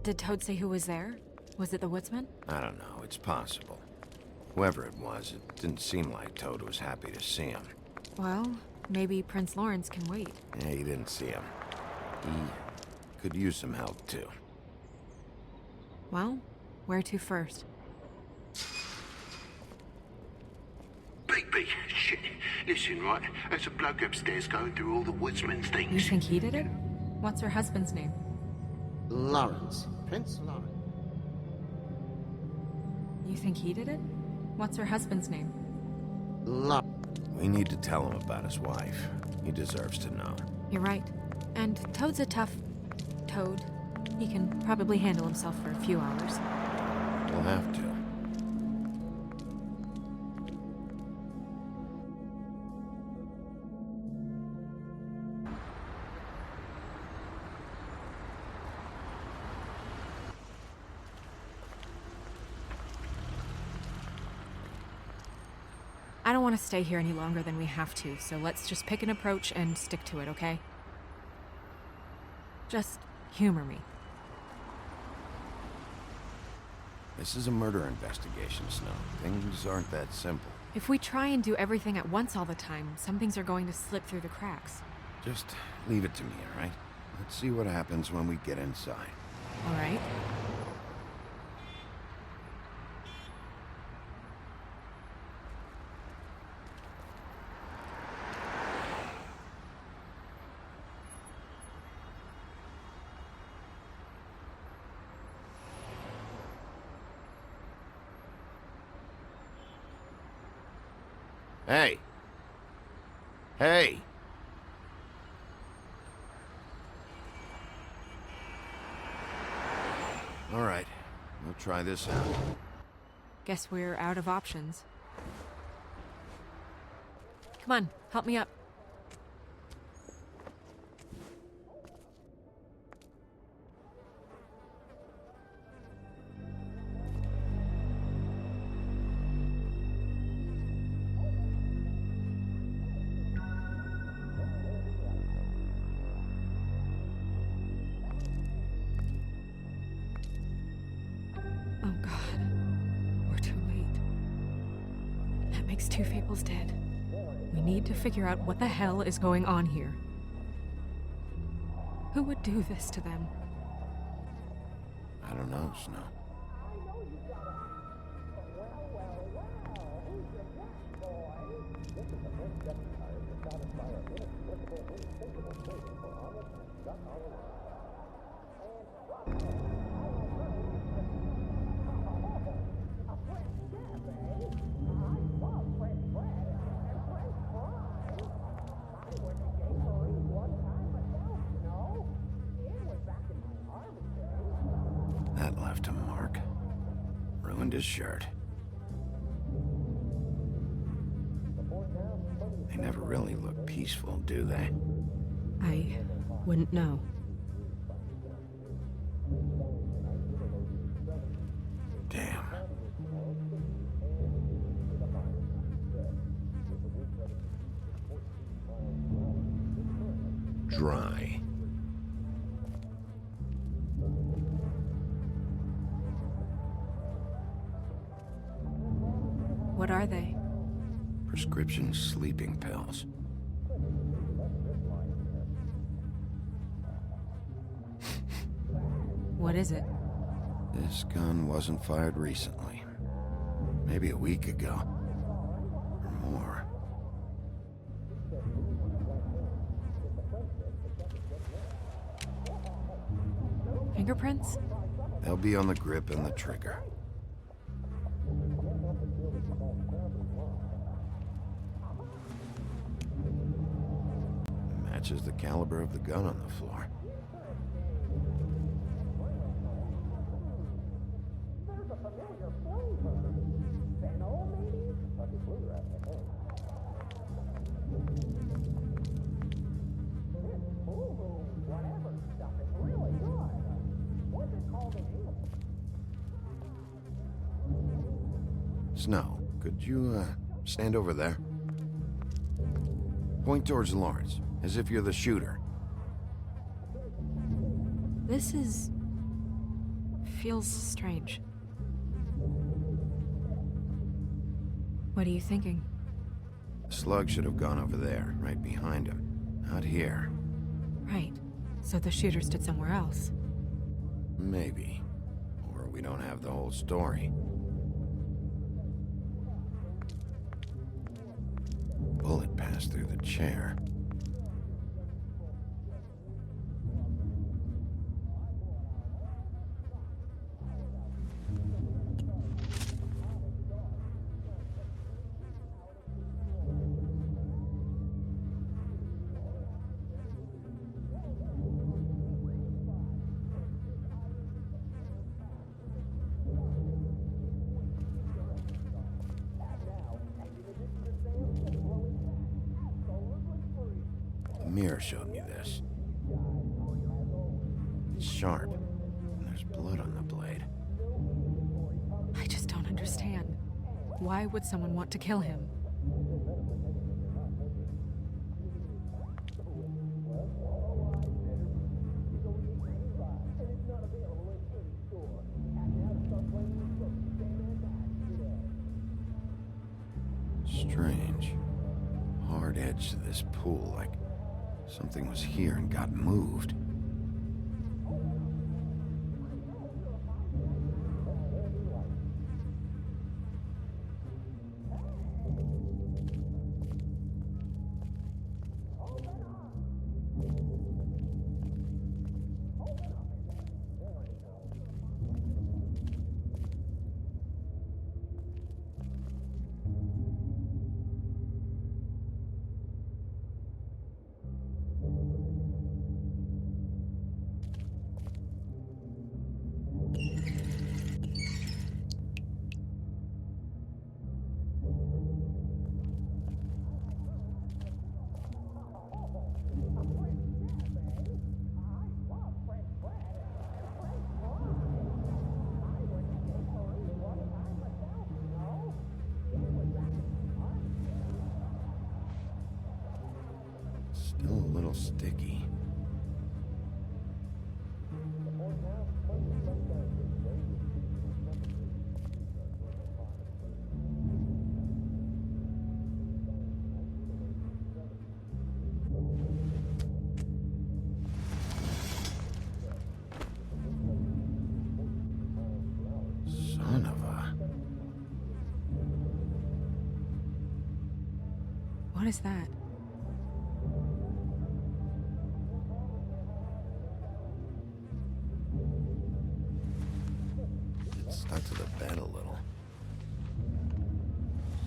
Did Toad say who was there? Was it the woodsman? I don't know, it's possible. Whoever it was, it didn't seem like Toad was happy to see him. Well, maybe Prince Lawrence can wait. Yeah, he didn't see him. He could use some help, too. Well, where to first? Big shit. Listen, right? There's a bloke upstairs going through all the woodsman's You things. think he did it? What's her husband's name? Lawrence. Prince Lawrence. You think he did it? What's her husband's name? We need to tell him about his wife. He deserves to know. You're right. And Toad's a tough... Toad. He can probably handle himself for a few hours. We'll have to. I don't want to stay here any longer than we have to, so let's just pick an approach and stick to it, okay? Just humor me. This is a murder investigation, Snow. Things aren't that simple. If we try and do everything at once all the time, some things are going to slip through the cracks. Just leave it to me, all right? Let's see what happens when we get inside. All right? Hey! Hey! All right, we'll try this out. Guess we're out of options. Come on, help me up. Oh God, we're too late. That makes two Fables dead. We need to figure out what the hell is going on here. Who would do this to them? I don't know, Snow. That left a mark. Ruined his shirt. They never really look peaceful, do they? I wouldn't know. Damn. Dry. What are they? Prescription sleeping pills. What is it? This gun wasn't fired recently. Maybe a week ago. Or more. Fingerprints? They'll be on the grip and the trigger. Matches the caliber of the gun on the floor. Snow, could you, stand over there? Point towards Lawrence, as if you're the shooter. This is... feels strange. What are you thinking? The slug should have gone over there, right behind him. Not here. Right. So the shooter stood somewhere else. Maybe. Or we don't have the whole story. Bullet passed through the chair. The mirror showed me this. It's sharp, and there's blood on the blade. I just don't understand. Why would someone want to kill him? Strange. Hard edge to this pool, like something was here and got moved. Still a little sticky. Son of a... What is that? It stuck to the bed a little.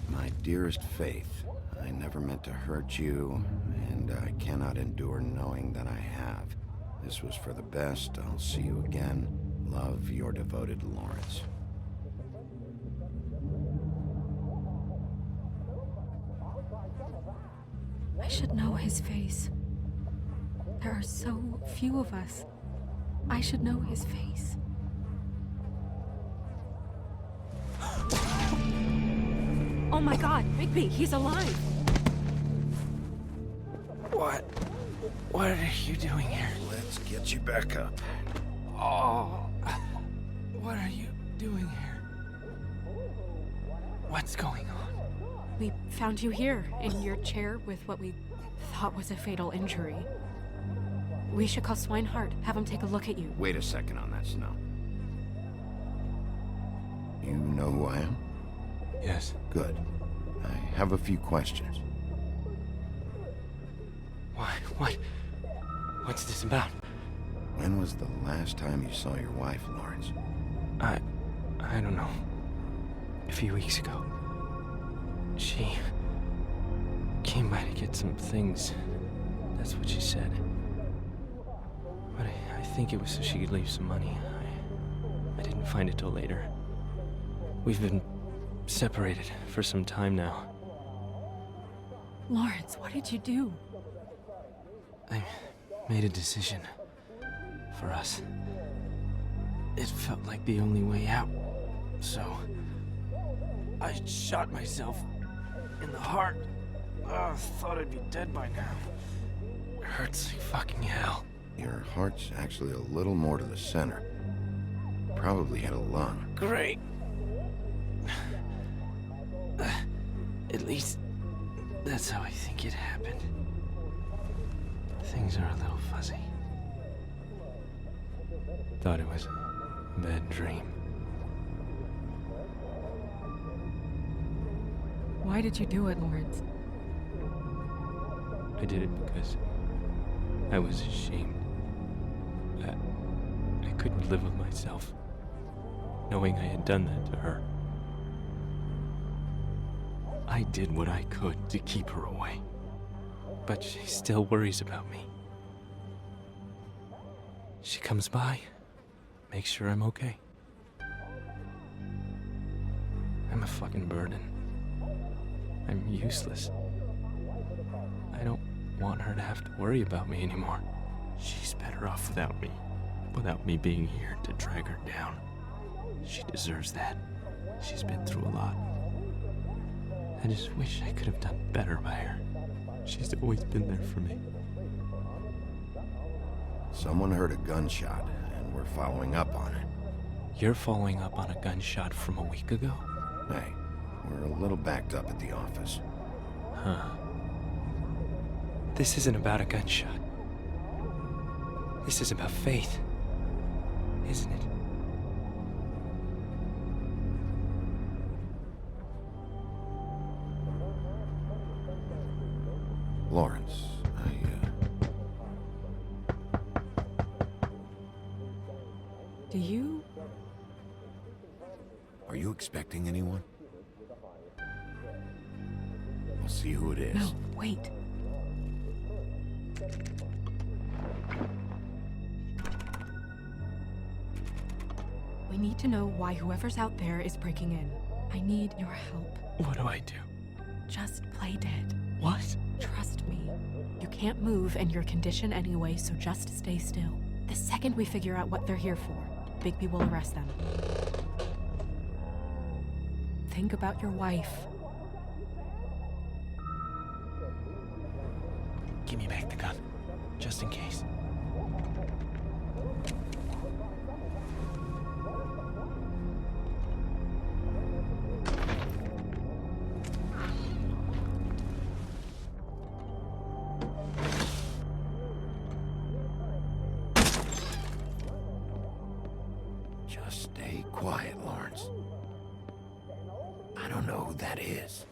My dearest Faith, I never meant to hurt you, and I cannot endure knowing that I have. This was for the best. I'll see you again. Love, your devoted Lawrence. I should know his face. There are so few of us. I should know his face. Oh my God, Bigby, he's alive! What are you doing here? Let's get you back up. Oh, what are you doing here? What's going on? We found you here, in your chair with what we thought was a fatal injury. We should call Swinehart, have him take a look at you. Wait a second on that, Snow. You know who I am? Yes. Good. I have a few questions. Why? What's this about? When was the last time you saw your wife, Lawrence? I don't know. A few weeks ago. She came by to get some things. That's what she said. But I think it was so she could leave some money. I didn't find it till later. We've been separated for some time now. Lawrence, what did you do? I made a decision for us. It felt like the only way out, so I shot myself in the heart. Thought I'd be dead by now. It hurts like fucking hell. Your heart's actually a little more to the center. probably hit a lung. Great. At least, that's how I think it happened. Things are a little fuzzy. Thought it was a bad dream. Why did you do it, Lawrence? I did it because I was ashamed. I couldn't live with myself, knowing I had done that to her. I did what I could to keep her away, but she still worries about me. She comes by, makes sure I'm okay. I'm a fucking burden. I'm useless. I don't want her to have to worry about me anymore. She's better off without me being here to drag her down. She deserves that. She's been through a lot. I just wish I could have done better by her. She's always been there for me. Someone heard a gunshot, and we're following up on it. You're following up on a gunshot from a week ago? Hey, we're a little backed up at the office. Huh. This isn't about a gunshot. This is about faith, isn't it? Lawrence, Do you... Are you expecting anyone? We'll see who it is. No, wait. We need to know why whoever's out there is breaking in. I need your help. What do I do? Just play dead. What? Trust me. You can't move in your condition anyway, so just stay still. The second we figure out what they're here for, Bigby will arrest them. Think about your wife. Give me back the gun, just in case. Just stay quiet, Lawrence. I don't know who that is.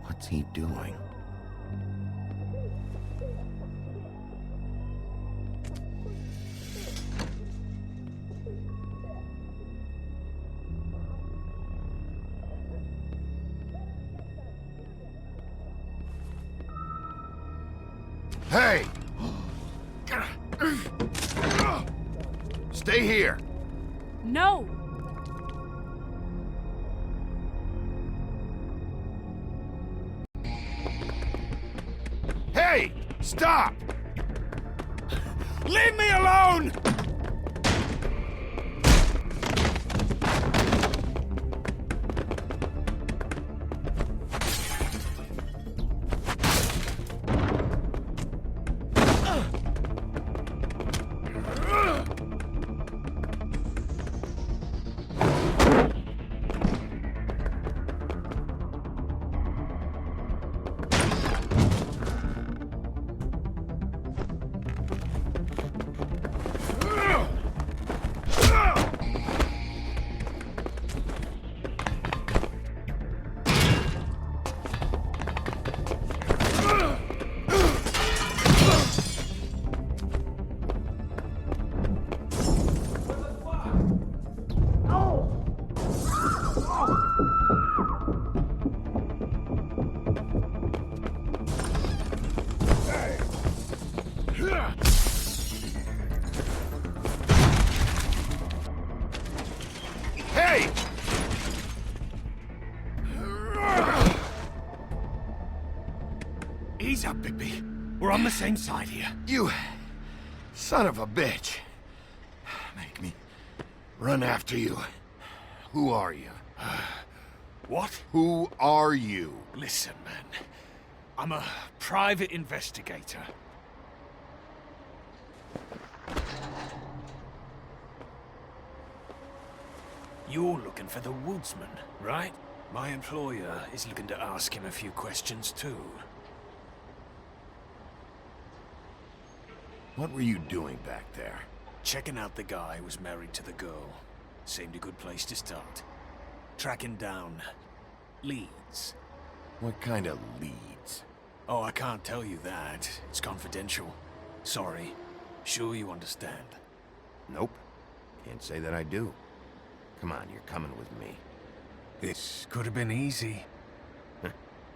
What's he doing? Hey! Stay here! No! Hey! Stop! Leave me alone! Hey! Ease up, Bigby. We're on the same side here. You son of a bitch. Run after you. Who are you? What? Who are you? Listen, man. I'm a private investigator. You're looking for the woodsman, right? My employer is looking to ask him a few questions, too. What were you doing back there? Checking out the guy who was married to the girl. Seemed a good place to start. Tracking down leads. What kind of leads? Oh, I can't tell you that. It's confidential. Sorry. Sure you understand. Nope. Can't say that I do. Come on, you're coming with me. This could have been easy.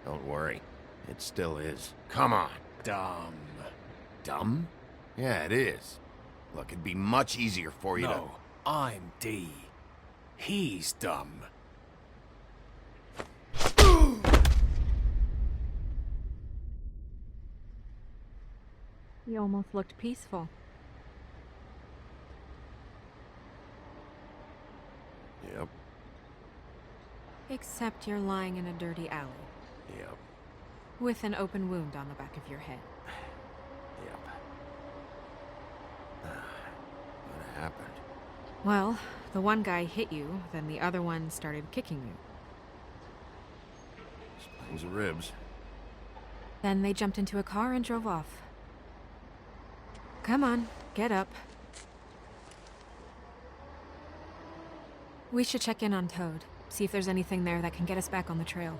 Don't worry. It still is. Come on. Dumb. Dumb? Yeah, it is. Look, it'd be much easier for you No, I'm D. He's dumb. He almost looked peaceful. to... Yep, Except you're lying in a dirty alley, yep, with an open wound on the back of your head. yep. What happened? Well, the one guy hit you, then the other one started kicking you. Explains the ribs. Then they jumped into a car and drove off. Come on, get up. We should check in on Toad, see if there's anything there that can get us back on the trail.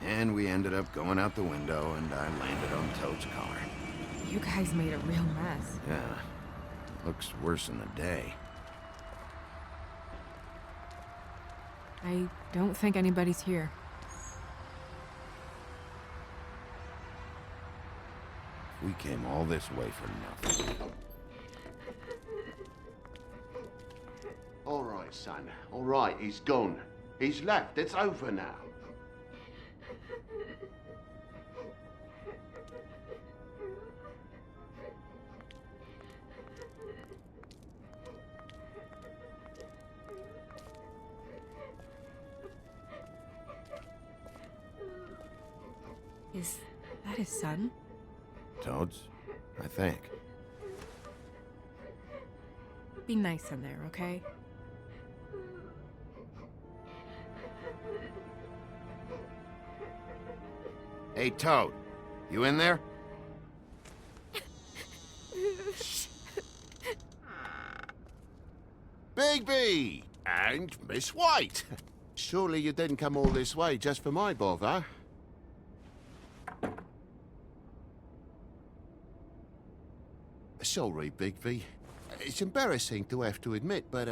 And we ended up going out the window, and I landed on Toad's car. You guys made a real mess. Yeah, looks worse in the day. I don't think anybody's here. We came all this way for nothing. All right, son. All right, he's gone. He's left. It's over now. Is that his son? Toad's? I think. Be nice in there, okay? Hey, Toad. You in there? Bigby! And Miss White! Surely you didn't come all this way just for my bother? Sorry, Bigby. It's embarrassing to have to admit, but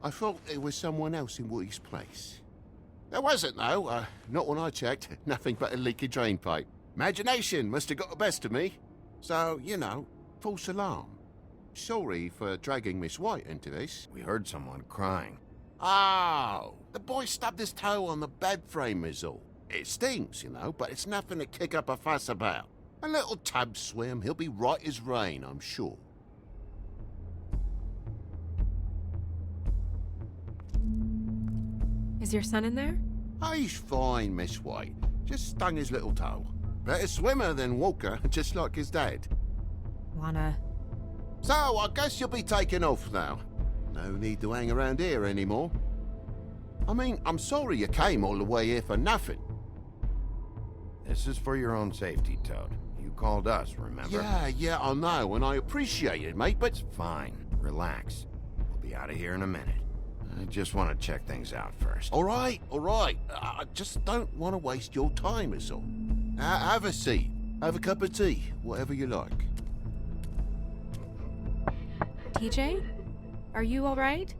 I thought there was someone else in Woody's place. There wasn't, though. Not when I checked. Nothing but a leaky drain pipe. Imagination must have got the best of me. So, you know, false alarm. Sorry for dragging Miss White into this. We heard someone crying. Oh, the boy stubbed his toe on the bed frame is all. It stings, you know, but it's nothing to kick up a fuss about. A little tub swim, he'll be right as rain, I'm sure. Is your son in there? Oh, he's fine, Miss White. Just stung his little toe. Better swimmer than walker, just like his dad. Wanna... So, I guess you'll be taking off now. No need to hang around here anymore. I mean, I'm sorry you came all the way here for nothing. This is for your own safety, Toad. You called us, remember? Yeah, I know, and I appreciate it, mate, but... Fine. Relax. We'll be out of here in a minute. I just want to check things out first. All right. I just don't want to waste your time, is all. Have a seat. Have a cup of tea. Whatever you like. TJ? Are you alright?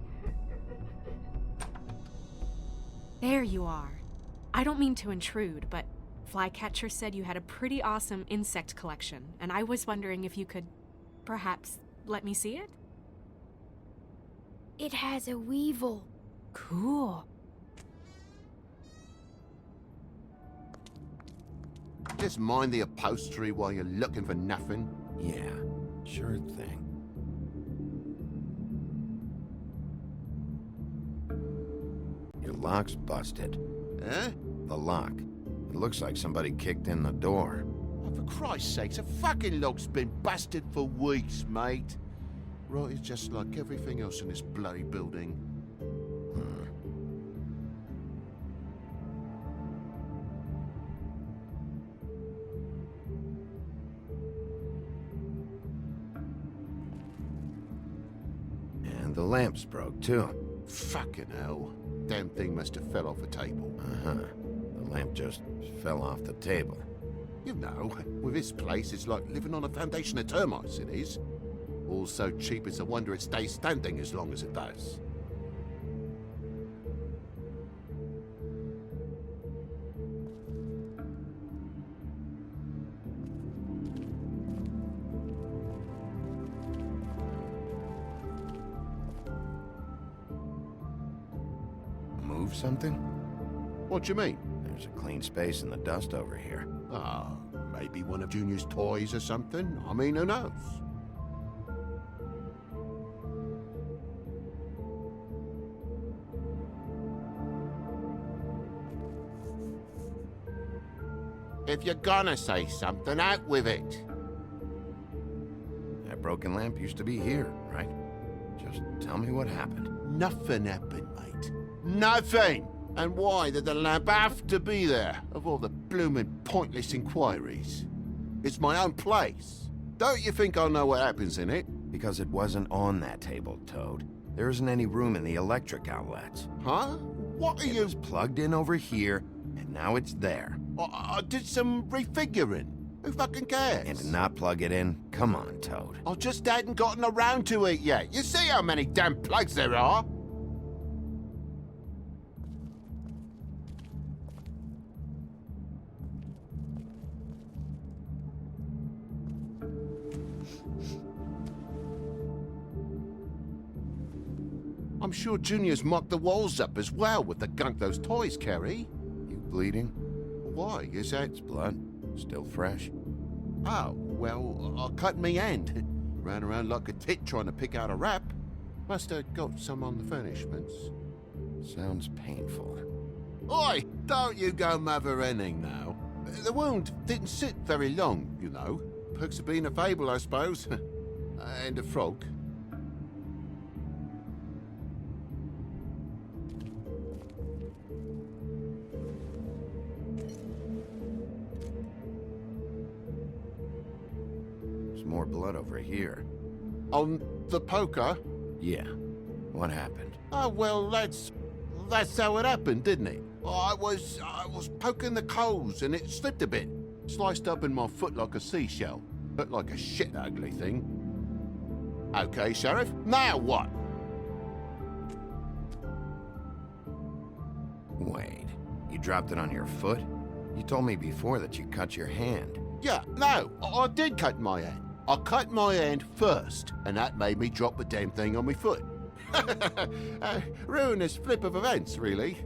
There you are. I don't mean to intrude, but Flycatcher said you had a pretty awesome insect collection, and I was wondering if you could perhaps let me see it? It has a weevil. Cool. Just mind the upholstery while you're looking for nothing. Yeah, sure thing. Your lock's busted. Eh? The lock. It looks like somebody kicked in the door. Oh, for Christ's sakes, a fucking lock's been busted for weeks, mate. Right, it's just like everything else in this bloody building. And the lamp's broke, too. Fucking hell. Damn thing must have fell off a table. Uh-huh. The lamp just fell off the table. You know, with this place, it's like living on a foundation of termites, it is. All so cheap, it's a wonder it stays standing as long as it does. Move something? What do you mean? There's a clean space in the dust over here. Ah, maybe one of Junior's toys or something? I mean, who knows? If you're gonna say something, out with it. That broken lamp used to be here, right? Just tell me what happened. Nothing happened, mate. Nothing! And why did the lamp have to be there, of all the blooming pointless inquiries? It's my own place. Don't you think I know what happens in it? Because it wasn't on that table, Toad. There isn't any room in the electric outlets. Huh? What are It you... was plugged in over here, and now it's there. I did some refiguring. Who fucking cares? And to not plug it in? Come on, Toad. I just hadn't gotten around to it yet. You see how many damn plugs there are? I'm sure Junior's mocked the walls up as well with the gunk those toys carry. You bleeding? Why? Is that... It's blood. Still fresh. Oh, well, I cut me hand. Ran around like a tit trying to pick out a wrap. Must have got some on the furnishments. Sounds painful. Oi! Don't you go mother-henning now. The wound didn't sit very long, you know. Perks of being a fable, I suppose. And a frog. There's more blood over here. On the poker? Yeah. What happened? Oh, well, that's how it happened, didn't it? I was poking the coals and it slipped a bit. Sliced up in my foot like a seashell. Looked like a shit ugly thing. Okay, Sheriff, now what? Wait. You dropped it on your foot? You told me before that you cut your hand. Yeah, no, I did cut my hand. I cut my hand first, and that made me drop the damn thing on my foot. Ruinous flip of events, really.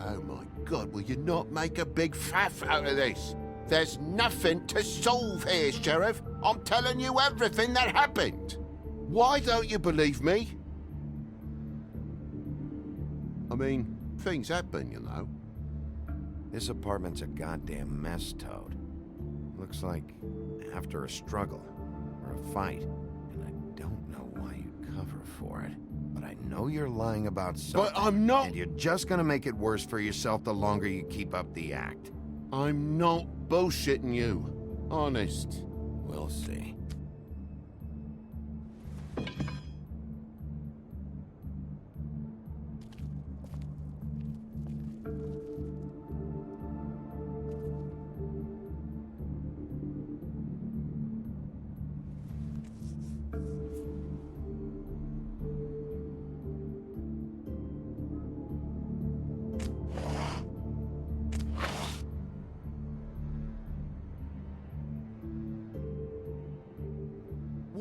Oh my God, will you not make a big faff out of this? There's nothing to solve here, Sheriff. I'm telling you everything that happened. Why don't you believe me? I mean, things happen, you know. This apartment's a goddamn mess, Toad. Looks like after a struggle or a fight. And I don't know why you'd cover for it. But I know you're lying about something. But I'm not... And you're just gonna make it worse for yourself the longer you keep up the act. I'm not bullshitting you. Honest. We'll see.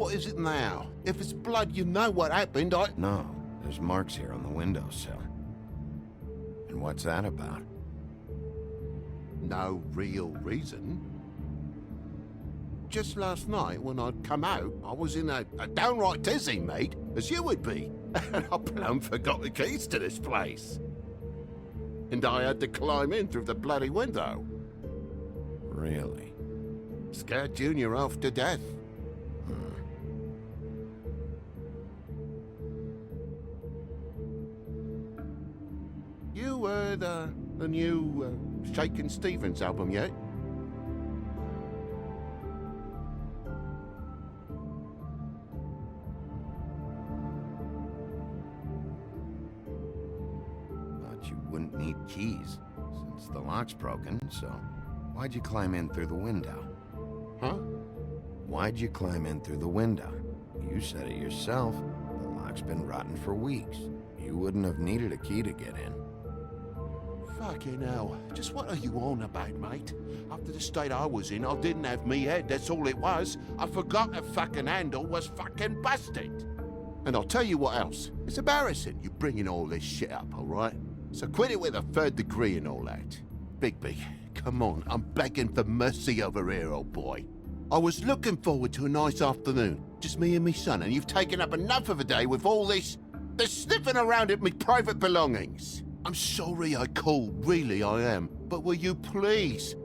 what is it now? If it's blood, you know what happened, No, there's marks here on the windowsill. And what's that about? No real reason. Just last night, when I'd come out, I was in a downright dizzy, mate, as you would be. And I plumb forgot the keys to this place. And I had to climb in through the bloody window. Really? Scared Junior off to death. You heard the new Shakin' Stevens album yet? But you wouldn't need keys, since the lock's broken, so why'd you climb in through the window? Huh? Why'd you climb in through the window? You said it yourself. The lock's been rotten for weeks. You wouldn't have needed a key to get in. Fucking hell. Just what are you on about, mate? After the state I was in, I didn't have me head, that's all it was. I forgot the fucking handle was fucking busted. And I'll tell you what else. It's embarrassing you bringing all this shit up, alright? So quit it with a third degree and all that. Bigby, come on, I'm begging for mercy over here, old boy. I was looking forward to a nice afternoon, just me and me son, and you've taken up enough of a day with all this sniffing around at me private belongings. I'm sorry I called, really I am, but will you please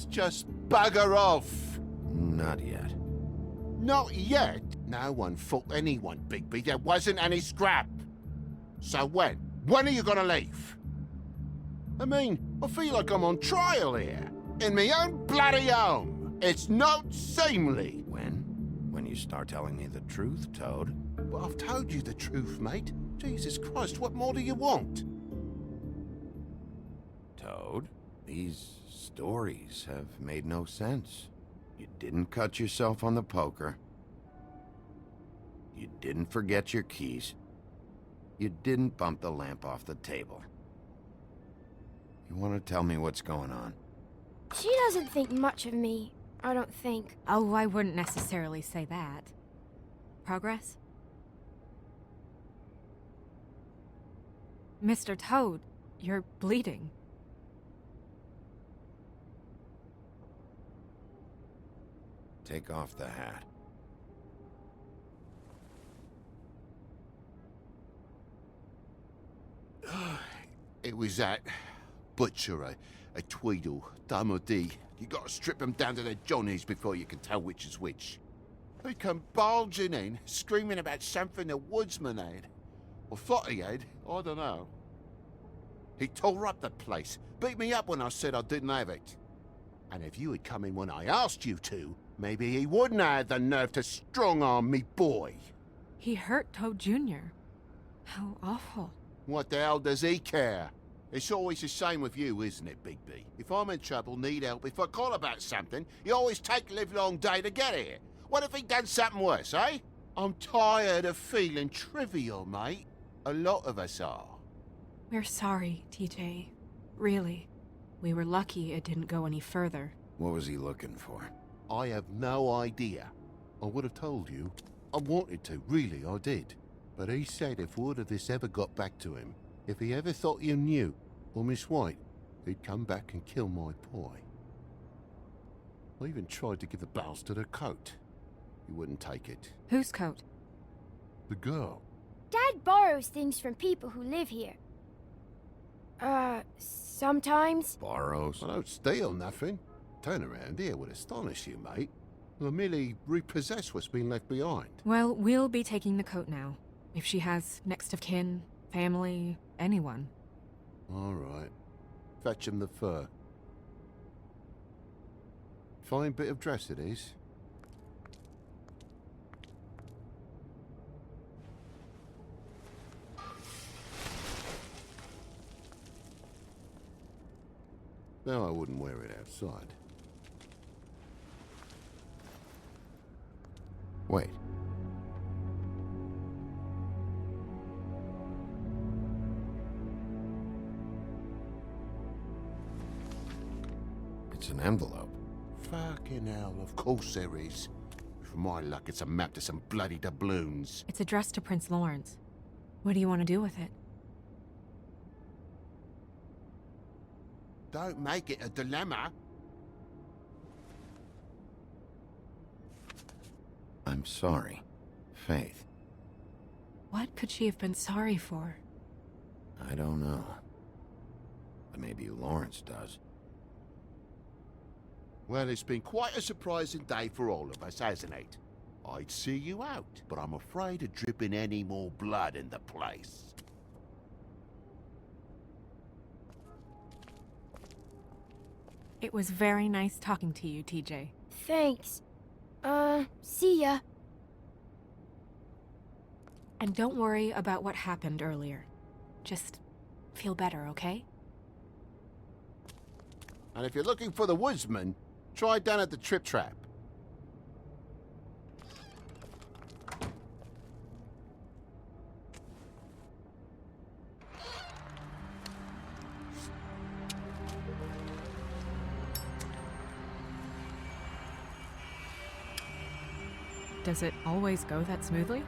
just bugger off? Not yet. Not yet? No one fought anyone, Bigby. There wasn't any scrap. So when? When are you gonna leave? I mean, I feel like I'm on trial here. In my own bloody home. It's not seemly. When? When you start telling me the truth, Toad? But I've told you the truth, mate. Jesus Christ, what more do you want? Toad, these stories have made no sense. You didn't cut yourself on the poker. You didn't forget your keys. You didn't bump the lamp off the table. You want to tell me what's going on? She doesn't think much of me, I don't think. Oh, I wouldn't necessarily say that. Progress? Mr. Toad, you're bleeding. Take off the hat. It was that butcher, a Tweedle, Dum or D. You gotta strip them down to their johnnies before you can tell which is which. They come bulging in, screaming about something the woodsman had. Or thought he had, I don't know. He tore up the place, beat me up when I said I didn't have it. And if you had come in when I asked you to, maybe he wouldn't have had the nerve to strong-arm me boy. He hurt Toad Jr. How awful. What the hell does he care? It's always the same with you, isn't it, Bigby? If I'm in trouble, need help, if I call about something, you always take the livelong day to get here. What if he done something worse, eh? I'm tired of feeling trivial, mate. A lot of us are. We're sorry, TJ. Really. We were lucky it didn't go any further. What was he looking for? I have no idea. I would have told you. I wanted to, really, I did. But he said if word of this ever got back to him, if he ever thought you knew, or Miss White, he'd come back and kill my boy. I even tried to give the bastard a coat. He wouldn't take it. Whose coat? The girl. Dad borrows things from people who live here. Sometimes. Borrows? I don't steal nothing. Turn around here would astonish you, mate. I merely repossess what's been left behind. Well, we'll be taking the coat now. If she has next of kin, family, anyone. All right. Fetch him the fur. Fine bit of dress it is. No, I wouldn't wear it outside. Wait. It's an envelope. Fucking hell, of course there is. For my luck, it's a map to some bloody doubloons. It's addressed to Prince Lawrence. What do you want to do with it? Don't make it a dilemma. I'm sorry, Faith. What could she have been sorry for? I don't know. But maybe Lawrence does. Well, it's been quite a surprising day for all of us, hasn't it? I'd see you out, but I'm afraid of dripping any more blood in the place. It was very nice talking to you, TJ. Thanks. See ya. And don't worry about what happened earlier. Just feel better, okay? And if you're looking for the woodsman, try down at the trip trap. Does it always go that smoothly?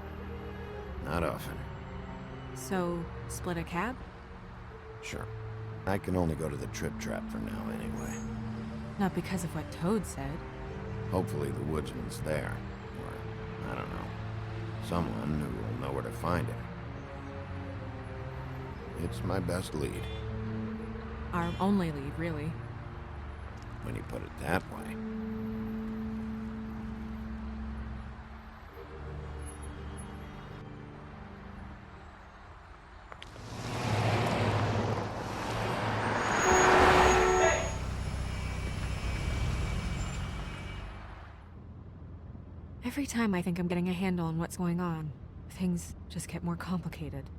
Not often. So, split a cab? Sure. I can only go to the trip trap for now anyway. Not because of what Toad said. Hopefully the woodsman's there. Or, I don't know. Someone who will know where to find him. It's my best lead, Our only lead, really. when you put it that way. Every time I think I'm getting a handle on what's going on, things just get more complicated.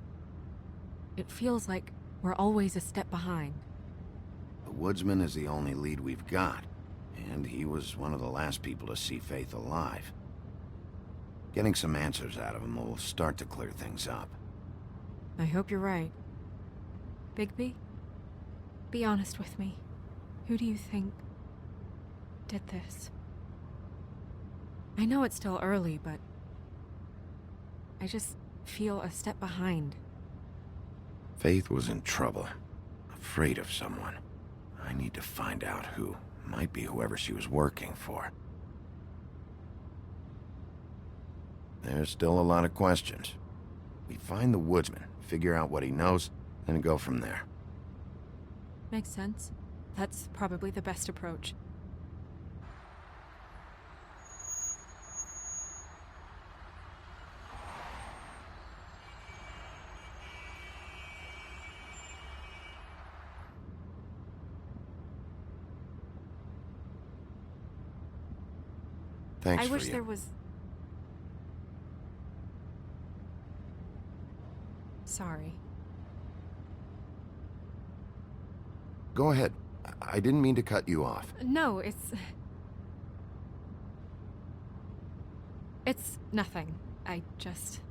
It feels like we're always a step behind. The woodsman is the only lead we've got, and he was one of the last people to see Faith alive. Getting some answers out of him will start to clear things up. I hope you're right. Bigby? Be honest with me. Who do you think did this? I know it's still early, but I just feel a step behind. Faith was in trouble, afraid of someone. I need to find out who. Might be whoever she was working for. There's still a lot of questions. We find the woodsman, figure out what he knows, then go from there. Makes sense. That's probably the best approach. Thanks I for wish you. there was... Sorry. Go ahead. I didn't mean to cut you off. No, it's nothing. I just...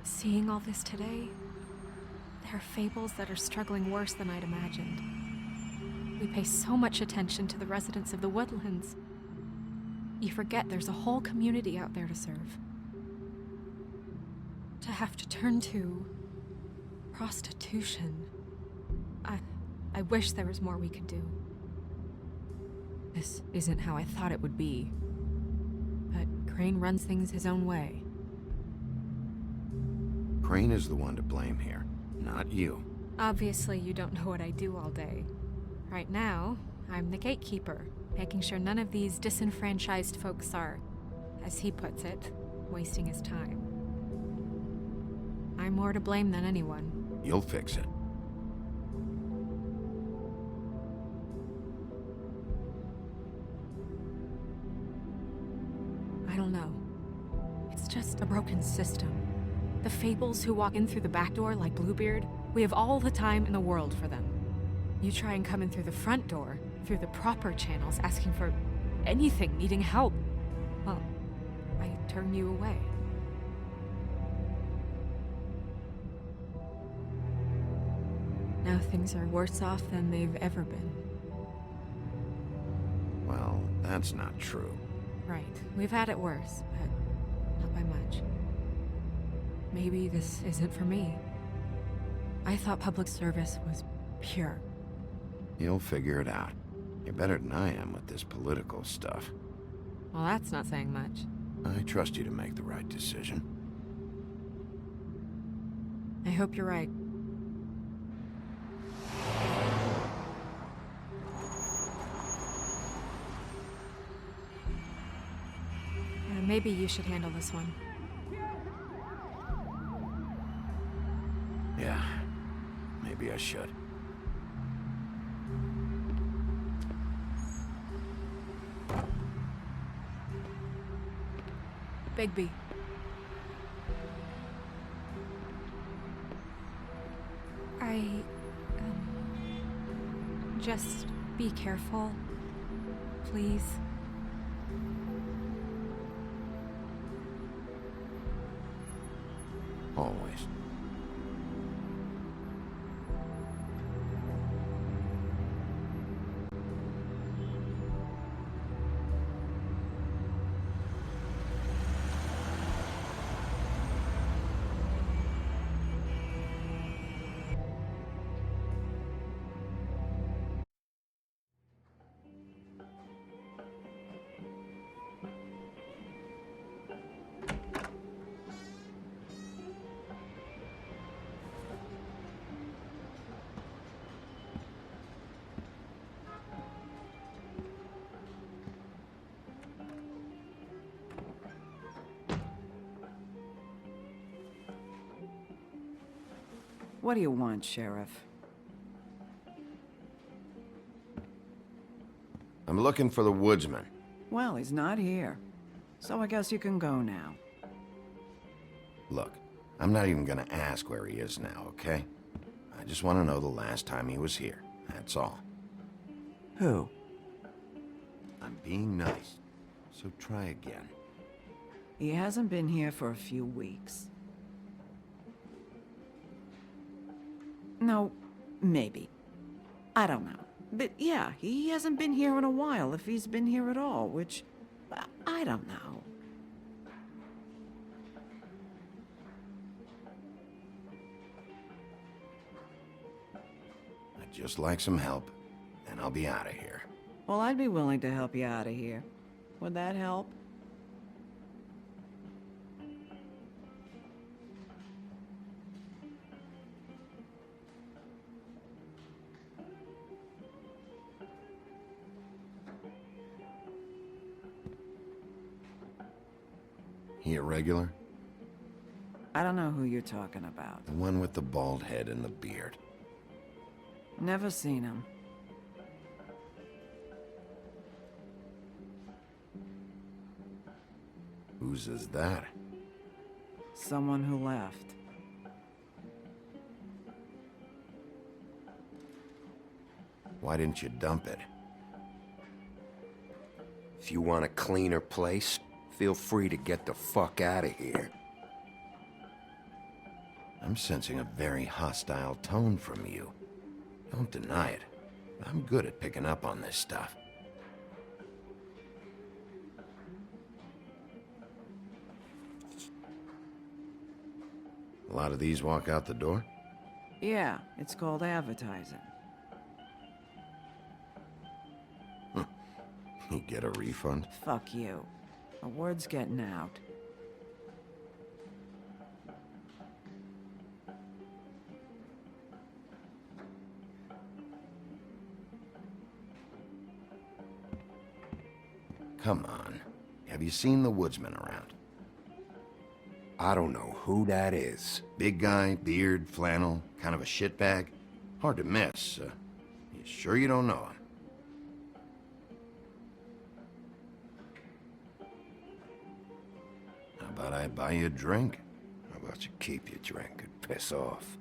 Seeing all this today, there are fables that are struggling worse than I'd imagined. We pay so much attention to the residents of the woodlands. You forget there's a whole community out there to serve. To have to turn to prostitution. I wish there was more we could do. This isn't how I thought it would be. But Crane runs things his own way. Crane is the one to blame here, not you. Obviously, you don't know what I do all day. Right now, I'm the gatekeeper, making sure none of these disenfranchised folks are, as he puts it, wasting his time. I'm more to blame than anyone. You'll fix it. I don't know. It's just a broken system. The fables who walk in through the back door like Bluebeard, we have all the time in the world for them. You try and come in through the front door, through the proper channels, asking for anything, needing help. Well, I turn you away. Now things are worse off than they've ever been. That's not true. Right. We've had it worse, but not by much. Maybe this isn't for me. I thought public service was pure. You'll figure it out. You're better than I am with this political stuff. Well, that's not saying much. I trust you to make the right decision. I hope you're right. Maybe you should handle this one. Yeah, maybe I should. Bigby. Just be careful, please. Always. What do you want, Sheriff? I'm looking for the woodsman. Well, he's not here. So I guess you can go now. Look, I'm not even gonna ask where he is now, okay? I just want to know the last time he was here. That's all. Who? I'm being nice, so try again. He hasn't been here for a few weeks. No, maybe. I don't know. But yeah, he hasn't been here in a while, if he's been here at all, which... I don't know. I'd just like some help, and I'll be out of here. Well, I'd be willing to help you out of here. Would that help? He a regular? I don't know who you're talking about. The one with the bald head and the beard. Never seen him. Whose is that? Someone who left. Why didn't you dump it? If you want a cleaner place, feel free to get the fuck out of here. I'm sensing a very hostile tone from you. Don't deny it. I'm good at picking up on this stuff. A lot of these walk out the door? Yeah, it's called advertising. You get a refund? Fuck you. The word's getting out. Come on. Have you seen the woodsman around? I don't know who that is. Big guy, beard, flannel, kind of a shitbag. Hard to miss. You sure you don't know him? How about I buy you a drink? How about you keep your drink and piss off?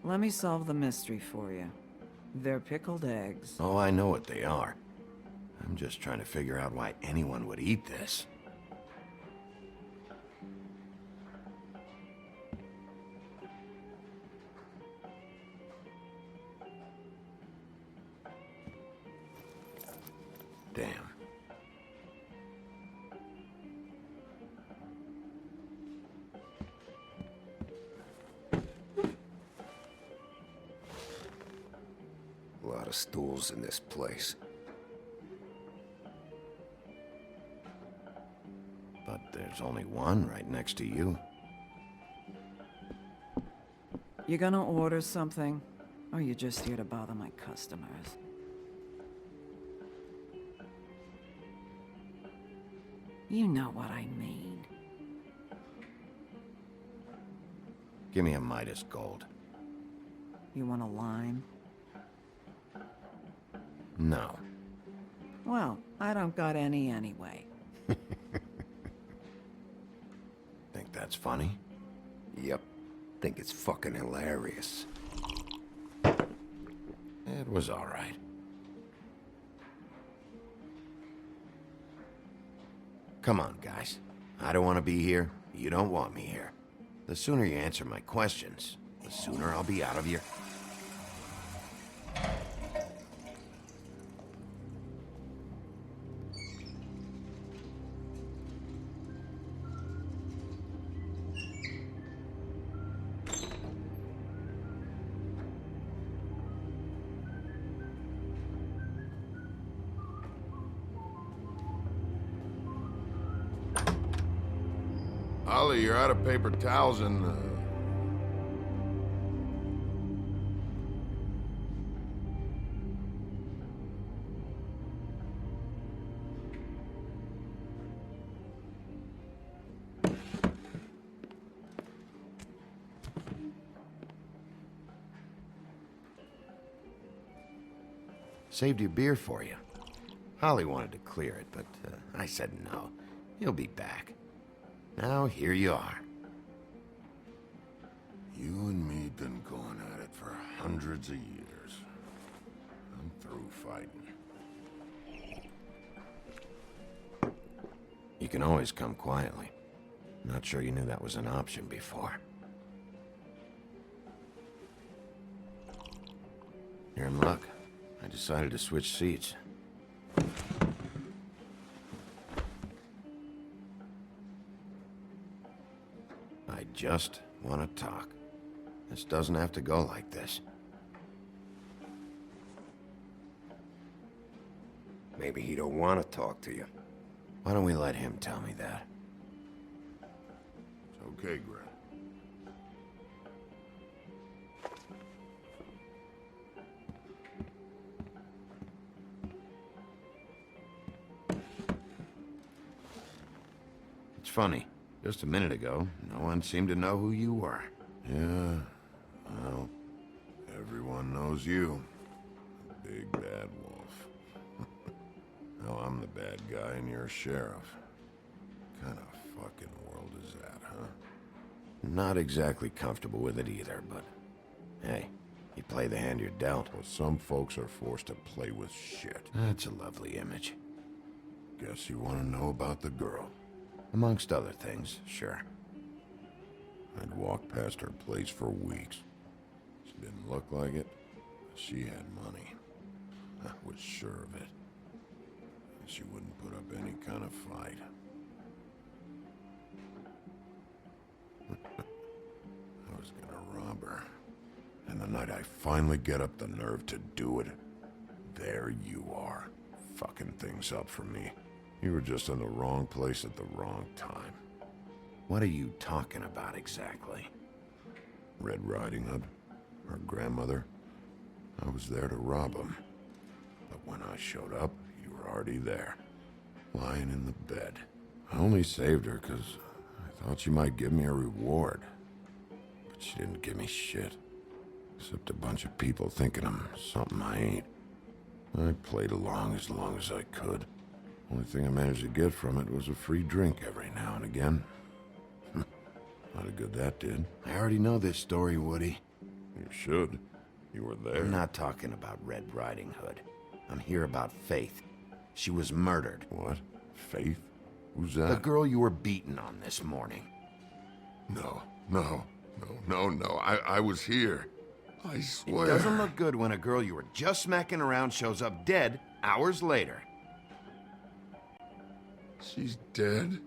Let me solve the mystery for you. They're pickled eggs. Oh, I know what they are. I'm just trying to figure out why anyone would eat this. of stools in this place. But there's only one right next to you. You gonna order something? Or you just here to bother my customers? You know what I mean. Give me a Midas Gold. You want a lime? No. Well, I don't got any anyway. Think that's funny? Yep. Think it's fucking hilarious. It was all right. Come on, guys. I don't want to be here. You don't want me here. The sooner you answer my questions, the sooner I'll be out of your... Ollie, you're out of paper towels and, Saved your beer for you. Holly wanted to clear it, but I said no. He'll be back. Now, here you are. you and me been going at it for hundreds of years. I'm through fighting. You can always come quietly. Not sure you knew that was an option before. You're in luck. I decided to switch seats. I just want to talk. This doesn't have to go like this. Maybe he don't want to talk to you. Why don't we let him tell me that? It's okay, Grant. It's funny. Just a minute ago, no one seemed to know who you were. Yeah, well, everyone knows you. The big bad wolf. Now I'm the bad guy and you're a sheriff. What kind of fucking world is that, huh? Not exactly comfortable with it either, but hey, you play the hand you're dealt. Well, some folks are forced to play with shit. That's a lovely image. Guess you want to know about the girl. Amongst other things, sure. I'd walked past her place for weeks. She didn't look like it. She had money. I was sure of it. She wouldn't put up any kind of fight. I was gonna rob her. And the night I finally get up the nerve to do it, there you are, fucking things up for me. You were just in the wrong place at the wrong time. What are you talking about exactly? Red Riding Hood, her grandmother. I was there to rob him. But when I showed up, you were already there, lying in the bed. I only saved her because I thought she might give me a reward. But she didn't give me shit. Except a bunch of people thinking I'm something I ain't. I played along as I could. Only thing I managed to get from it was a free drink every now and again. Not a good that did. I already know this story, Woody. You should. You were there. I'm not talking about Red Riding Hood. I'm here about Faith. She was murdered. What? Faith? Who's that? The girl you were beaten on this morning. No. I was here. I swear. It doesn't look good when a girl you were just smacking around shows up dead hours later. She's dead?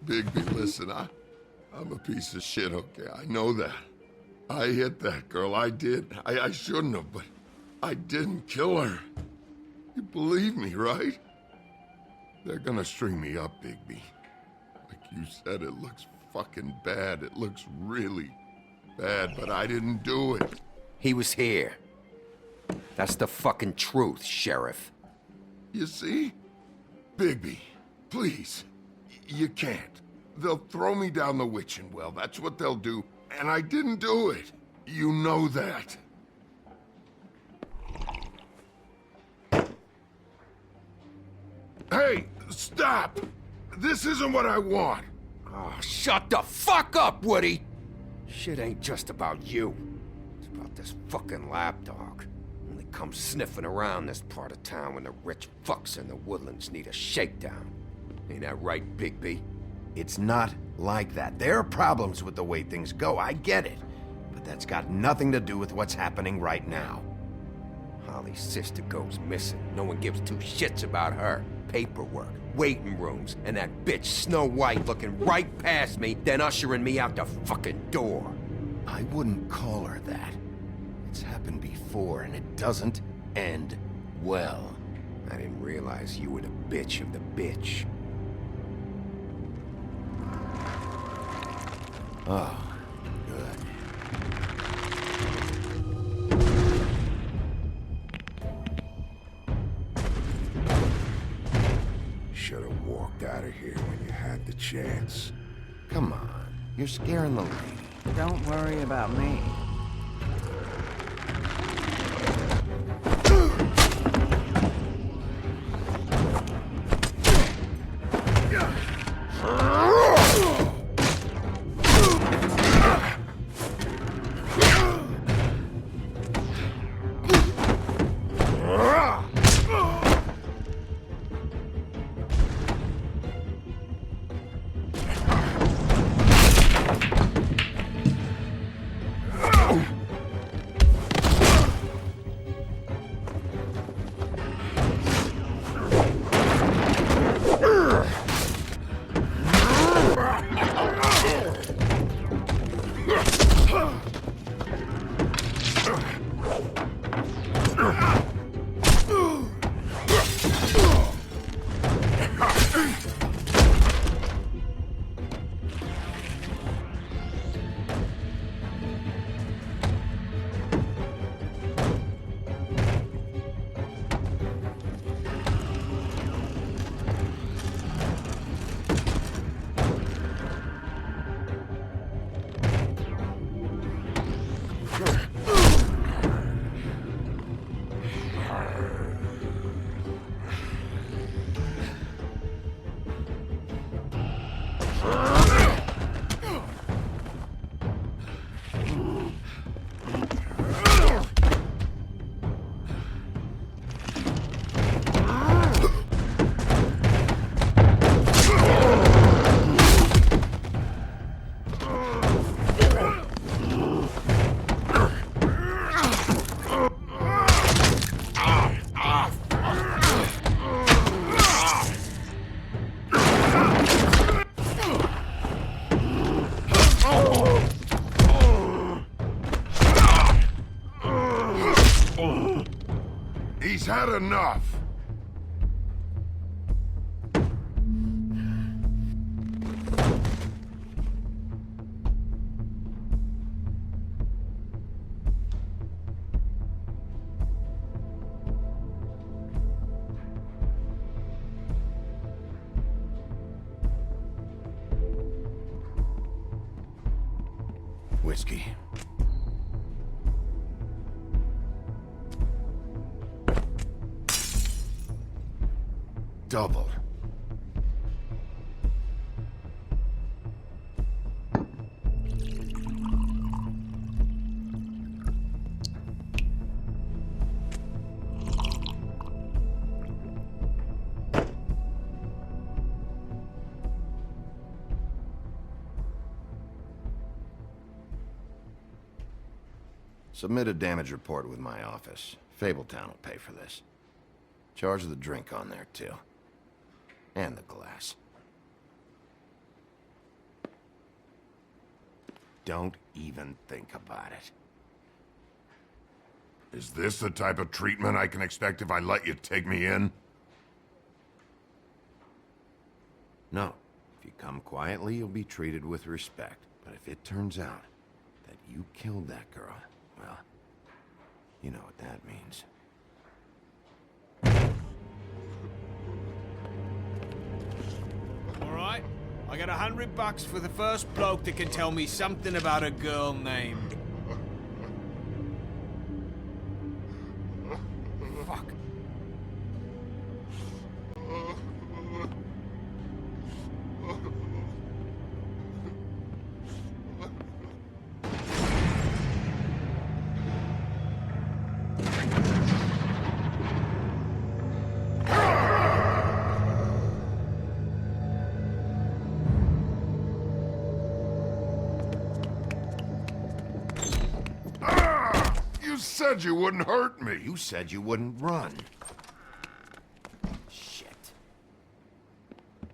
Bigby, listen, I'm a piece of shit, okay? I know that. I hit that girl, I did. I shouldn't have, but I didn't kill her. You believe me, right? They're gonna string me up, Bigby. Like you said, it looks fucking bad. It looks really bad, but I didn't do it. He was here. That's the fucking truth, Sheriff. You see? Bigby, please. You can't. They'll throw me down the witching well. That's what they'll do. And I didn't do it. You know that. Hey, stop! This isn't what I want. Oh, shut the fuck up, Woody! Shit ain't just about you. It's about this fucking lapdog. Only comes sniffing around this part of town when the rich fucks in the woodlands need a shakedown. Ain't that right, Bigby? It's not like that. There are problems with the way things go, I get it. But that's got nothing to do with what's happening right now. Holly's sister goes missing. No one gives two shits about her. Paperwork, waiting rooms, and that bitch Snow White looking right past me, then ushering me out the fucking door. I wouldn't call her that. It's happened before, and it doesn't end well. I didn't realize you were the bitch of the bitch. Oh, good. Should have walked out of here when you had the chance. Come on, you're scaring the lady. Don't worry about me. He's had enough. Whiskey. Double. Submit a damage report with my office. Fabletown will pay for this. Charge the drink on there, too. And the glass. Don't even think about it. Is this the type of treatment I can expect if I let you take me in? No. If you come quietly, you'll be treated with respect. But if it turns out that you killed that girl, well, you know what that means. All right, I got $100 for the first bloke that can tell me something about a girl named... Fuck. You said you wouldn't hurt me. You said you wouldn't run. Shit.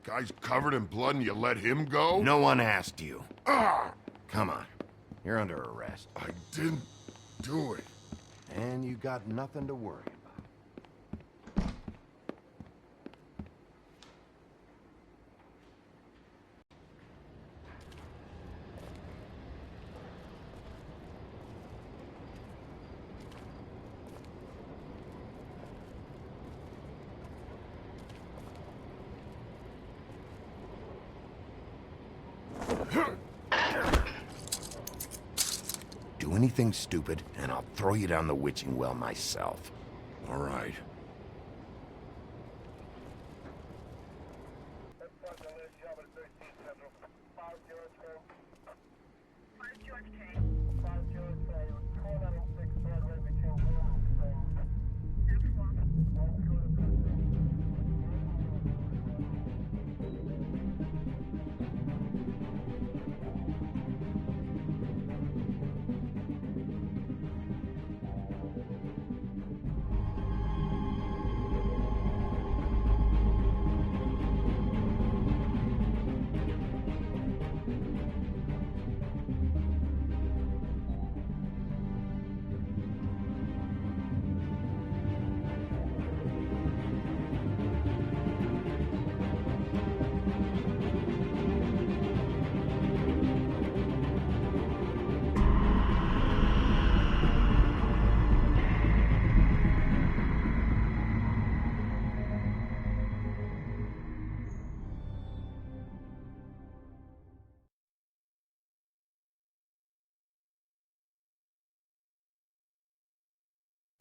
Guy's covered in blood and you let him go? No one asked you. Ah! Come on. You're under arrest. I didn't do it. And you got nothing to worry about. Do anything stupid, and I'll throw you down the witching well myself. All right.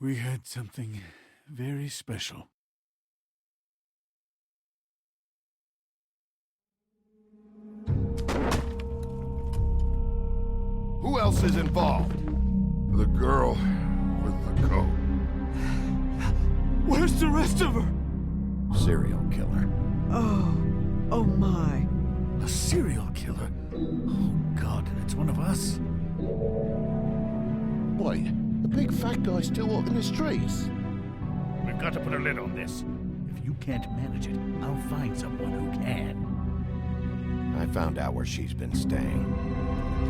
We had something very special. Who else is involved? The girl with the coat. Where's the rest of her? Serial killer. Oh my. A serial killer? Oh God, it's one of us. Wait, the big fat guy still walking the streets? We've got to put a lid on this. If you can't manage it, I'll find someone who can. I found out where she's been staying.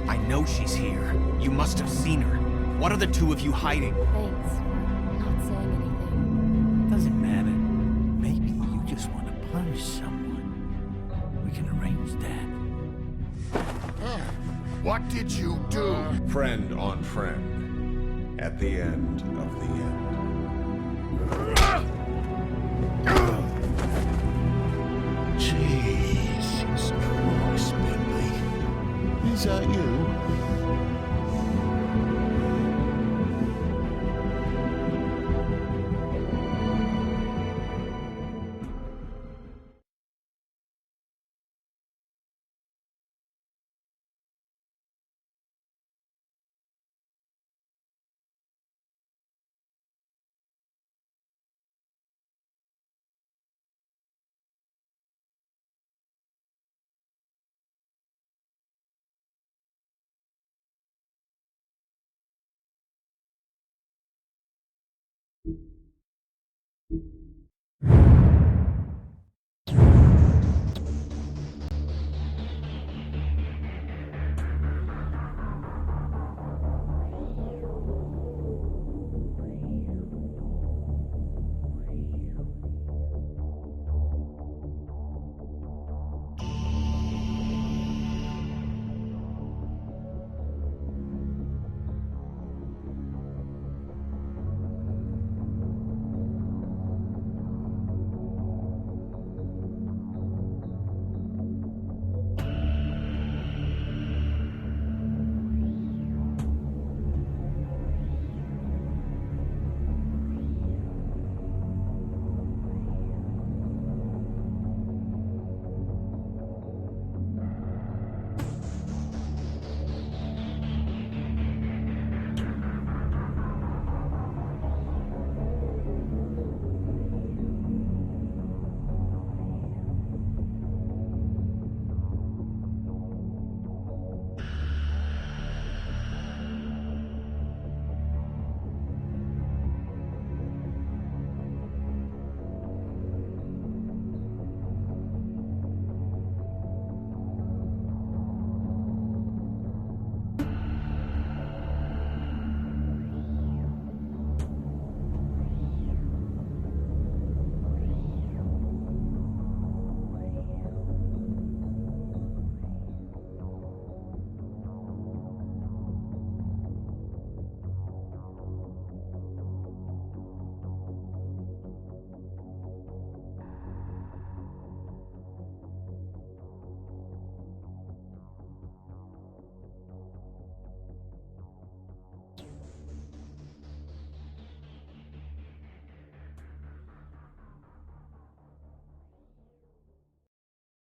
I know she's here. You must have seen her. What are the two of you hiding? Thanks for not saying anything. Doesn't matter. Maybe you just want to punish someone. We can arrange that. What did you do? Friend on friend. At the end of the end. Jesus Christ, Bentley. Is that you?